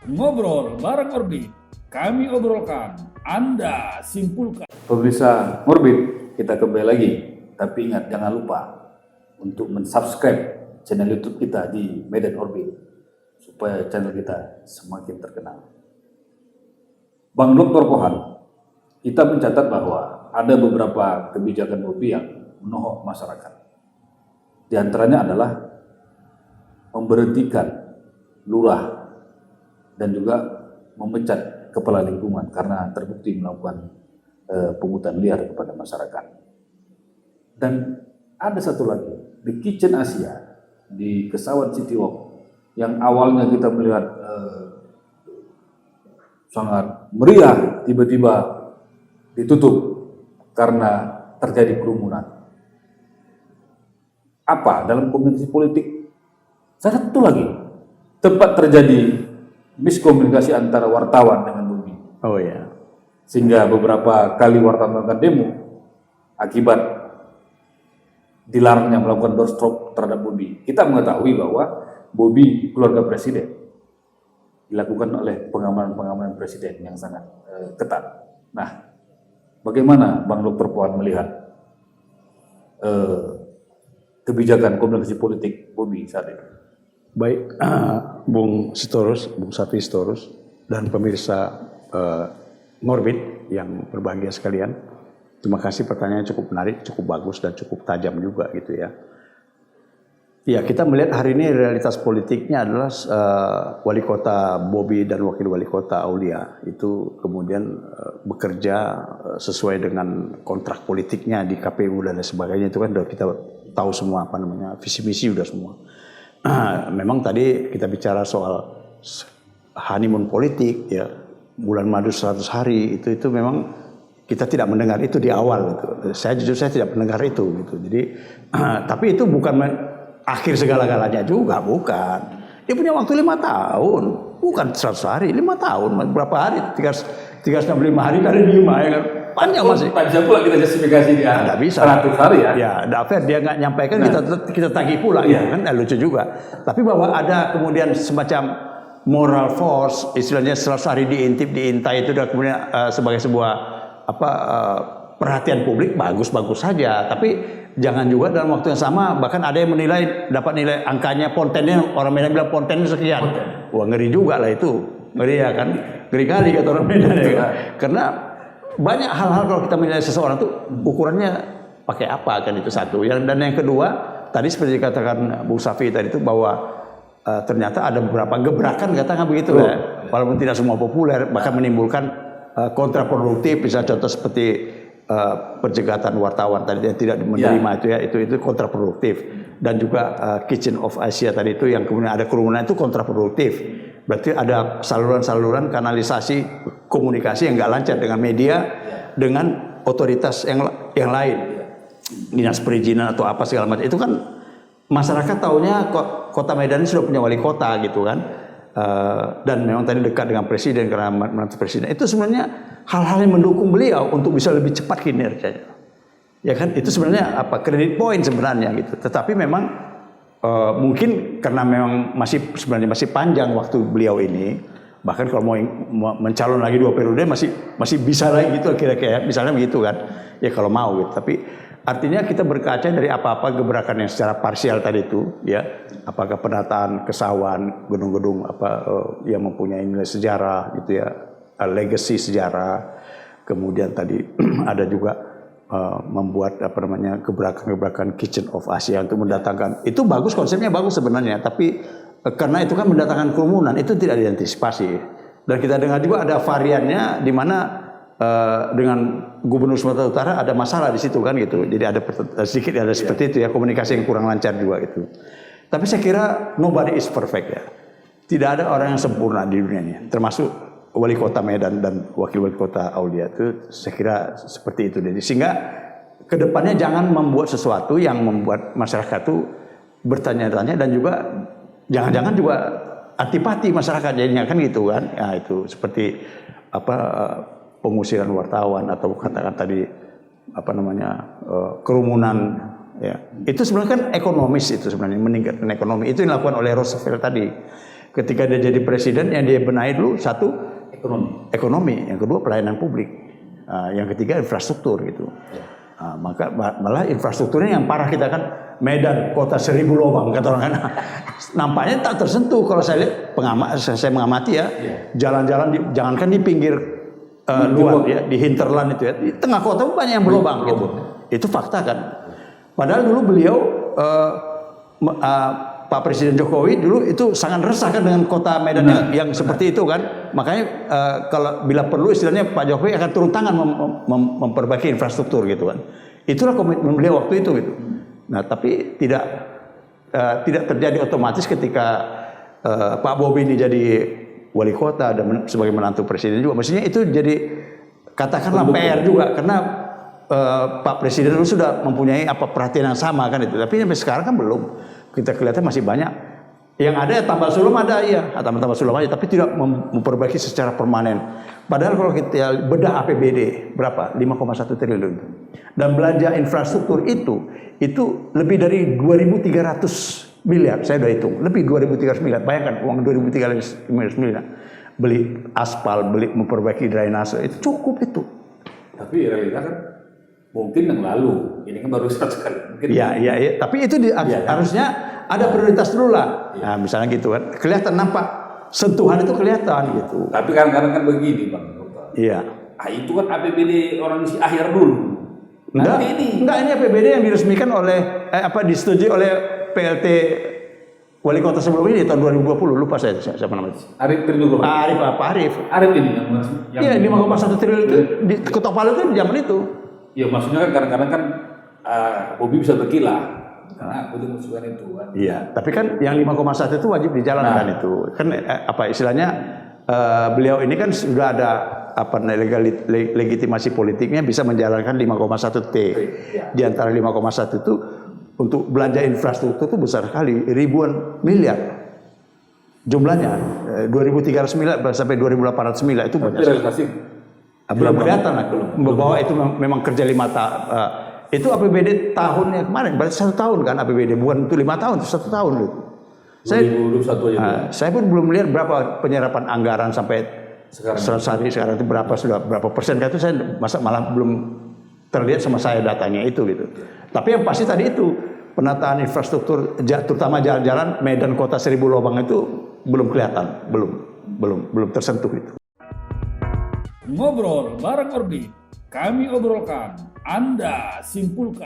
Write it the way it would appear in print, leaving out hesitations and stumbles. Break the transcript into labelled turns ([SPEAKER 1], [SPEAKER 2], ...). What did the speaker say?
[SPEAKER 1] Ngobrol bareng Orbit, kami obrolkan, Anda simpulkan.
[SPEAKER 2] Pemirsa Ngorbit, kita kembali lagi. Tapi ingat, jangan lupa untuk mensubscribe channel YouTube kita di Medan Orbit supaya channel kita semakin terkenal. Bang Dr. Pohan, kita mencatat bahwa ada beberapa kebijakan Bobi yang menohok masyarakat. Di antaranya adalah memberhentikan lurah dan juga memecat kepala lingkungan karena terbukti melakukan pungutan liar kepada masyarakat. Dan ada satu lagi di Kitchen Asia di Kesawan City Walk yang awalnya kita melihat sangat meriah, tiba-tiba ditutup karena terjadi kerumunan. Apa dalam komunikasi politik? Satu lagi, tempat terjadi miskomunikasi antara wartawan dengan Bobi.
[SPEAKER 3] Oh ya.
[SPEAKER 2] Sehingga beberapa kali wartawan melakukan demo akibat dilarangnya melakukan doorstop terhadap Bobi. Kita mengetahui bahwa Bobi keluarga presiden, dilakukan oleh pengamanan presiden yang sangat ketat. Nah, bagaimana Bang Dr. Pohan melihat kebijakan komunikasi politik Bobi saat ini?
[SPEAKER 3] Baik, Bung Safi Sitorus, dan pemirsa Ngorbit yang berbahagia sekalian. Terima kasih, pertanyaannya cukup menarik, cukup bagus, dan cukup tajam juga gitu ya. Ya, kita melihat hari ini realitas politiknya adalah wali kota Bobi dan wakil wali kota Aulia itu kemudian bekerja sesuai dengan kontrak politiknya di KPU dan lain sebagainya. Itu kan sudah kita tahu semua visi misi sudah semua. Memang tadi kita bicara soal honeymoon politik ya, bulan madu 100 hari itu memang kita tidak mendengar itu di awal gitu. Saya tidak mendengar itu gitu. Jadi tapi itu bukan akhir segala-galanya juga, bukan. Dia punya waktu 5 tahun, bukan 100 hari, 5 tahun, berapa hari? 365 hari kali 5 ya kan. Panjang masih.
[SPEAKER 2] Tak bisa pula kita justifikasi dia.
[SPEAKER 3] Nggak bisa.
[SPEAKER 2] 100 hari ya.
[SPEAKER 3] Ya, tidak fair, dia nggak nyampaikan, kita tagih pula ya kan, lucu juga. Tapi bahwa ada kemudian semacam moral force, istilahnya 100 hari diintai itu dan kemudian sebagai sebuah perhatian publik, bagus saja. Tapi jangan juga dalam waktu yang sama, bahkan ada yang dapat nilai angkanya, pontennya, orang Medan bilang pontennya sekian. Wah, ngeri juga lah itu. Ngeri ya kan, ngeri kali kata orang Medan ya kan. Karena banyak hal-hal kalau kita menilai seseorang tuh ukurannya pakai apa kan, itu satu. Dan yang kedua, tadi seperti dikatakan Bu Safi tadi itu bahwa ternyata ada beberapa gebrakan katakan begitu ya. Walaupun tidak semua populer, bahkan menimbulkan kontraproduktif. Misalnya contoh seperti penjegatan wartawan tadi yang tidak menerima itu kontraproduktif. Dan juga Kitchen of Asia tadi itu yang kemudian ada kerumunan itu kontraproduktif. Berarti ada saluran-saluran kanalisasi komunikasi yang nggak lancar dengan media, dengan otoritas yang lain, dinas perizinan atau apa segala macam. Itu kan masyarakat taunya kota Medan ini sudah punya wali kota gitu kan, dan memang tadi dekat dengan presiden karena menantu presiden. Itu sebenarnya hal-hal yang mendukung beliau untuk bisa lebih cepat kinerjanya. Ya kan, itu sebenarnya kredit point sebenarnya gitu. Tetapi memang mungkin karena memang sebenarnya masih panjang waktu beliau ini, bahkan kalau mau mencalon lagi 2 periode masih bisa lagi gitu kira-kira, misalnya begitu kan ya kalau mau gitu. Tapi artinya kita berkaca dari apa-apa gebrakan yang secara parsial tadi itu ya, apakah penataan Kesawan, gedung-gedung yang mempunyai nilai sejarah gitu ya, legacy sejarah. Kemudian tadi ada juga membuat gebrakan-gebrakan Kitchen of Asia untuk mendatangkan, itu bagus, konsepnya bagus sebenarnya, tapi karena itu kan mendatangkan kerumunan, itu tidak diantisipasi. Dan kita dengar juga ada variannya di mana dengan Gubernur Sumatera Utara ada masalah di situ kan gitu. Jadi ada sedikit seperti itu ya, komunikasi yang kurang lancar juga gitu. Tapi saya kira nobody is perfect ya. Tidak ada orang yang sempurna di dunia ini, termasuk wali kota Medan dan wakil wali kota Aulia. Itu saya kira seperti itu. Jadi sehingga kedepannya jangan membuat sesuatu yang membuat masyarakat itu bertanya-tanya, dan juga jangan-jangan juga antipati masyarakat jadinya kan gitu kan. Ya itu seperti pengusiran wartawan atau katakan tadi kerumunan ya. Itu sebenarnya kan ekonomis, itu sebenarnya meningkatkan ekonomi. Itu yang dilakukan oleh Roosevelt tadi. ketika dia jadi presiden yang dia benahi dulu satu
[SPEAKER 2] Ekonomi.
[SPEAKER 3] yang kedua pelayanan publik, yang ketiga infrastruktur gitu. Maka malah infrastrukturnya yang parah kita kan, Medan kota 1000 lubang kata orang kan. Nampaknya tak tersentuh kalau saya lihat saya mengamati ya. Jalan-jalan jangankan di pinggir luar ya, di hinterland itu ya, di tengah kota banyak yang berlubang gitu. Itu fakta kan. Padahal dulu beliau Pak Presiden Jokowi dulu itu sangat resah kan dengan kota Medan yang seperti itu kan. Makanya kalau bila perlu istilahnya Pak Jokowi akan turun tangan memperbaiki infrastruktur gitu kan. Itulah komitmen beliau waktu itu gitu. Nah, tapi tidak terjadi otomatis ketika Pak Bobi ini jadi wali kota dan sebagai menantu presiden juga. Maksudnya itu jadi katakanlah PR juga karena Pak Presiden dulu sudah mempunyai perhatian yang sama kan itu. Tapi sampai sekarang kan belum. Kita kelihatan masih banyak. Yang ada tambal sulam ada iya, tambal sulam aja, tapi tidak memperbaiki secara permanen. Padahal kalau kita bedah APBD berapa? 5,1 triliun. Dan belanja infrastruktur itu lebih dari 2.300 miliar. Saya udah hitung, lebih 2.300 miliar. Bayangkan uang 2.300 miliar. Beli aspal, beli memperbaiki drainase, itu cukup itu.
[SPEAKER 2] Tapi realita kan mungkin yang lalu, ini kan baru satu kali.
[SPEAKER 3] Iya. Tapi itu harusnya ada prioritas dulu lah. Nah, misalnya gitu kan, kelihatan nampak sentuhan itu kelihatan gitu.
[SPEAKER 2] Tapi kadang-kadang kan begini Bang.
[SPEAKER 3] Iya.
[SPEAKER 2] Itu kan APBD orang di akhir dulu.
[SPEAKER 3] Enggak, ini APBD yang diresmikan oleh disetujui oleh PLT wali kota sebelum ini tahun 2020, lupa saya siapa namanya.
[SPEAKER 2] Arif Triliun.
[SPEAKER 3] Arif.
[SPEAKER 2] Arif ini yang
[SPEAKER 3] 5,1 triliun itu di Ketok Palu itu di zaman itu.
[SPEAKER 2] Ya maksudnya kan kadang-kadang kan Bobi bisa berkilah karena aku dimusuhkan itu kan.
[SPEAKER 3] Iya, tapi kan yang 5,1 itu wajib dijalankan itu. Kan istilahnya beliau ini kan sudah ada legitimasi politiknya bisa menjalankan 5,1 T. Di antara 5,1 itu untuk belanja infrastruktur itu besar sekali, ribuan miliar. Jumlahnya 2.300 miliar sampai 2.800 miliar itu banyak. Belum kelihatan lah, bahwa itu memang kerja 5 tahun. Itu APBD tahunnya kemarin, berarti 1 tahun kan APBD, bukan itu 5 tahun, itu 1 tahun itu.
[SPEAKER 2] 2021 aja.
[SPEAKER 3] Saya pun belum melihat berapa penyerapan anggaran sampai sekarang itu berapa persen kan itu saya malah belum terlihat sama saya datanya itu gitu. Tapi yang pasti tadi itu penataan infrastruktur terutama jalan-jalan Medan kota 1000 lubang itu belum kelihatan, belum tersentuh itu.
[SPEAKER 1] Ngobrol bareng Orbit, kami obrolkan, Anda simpulkan.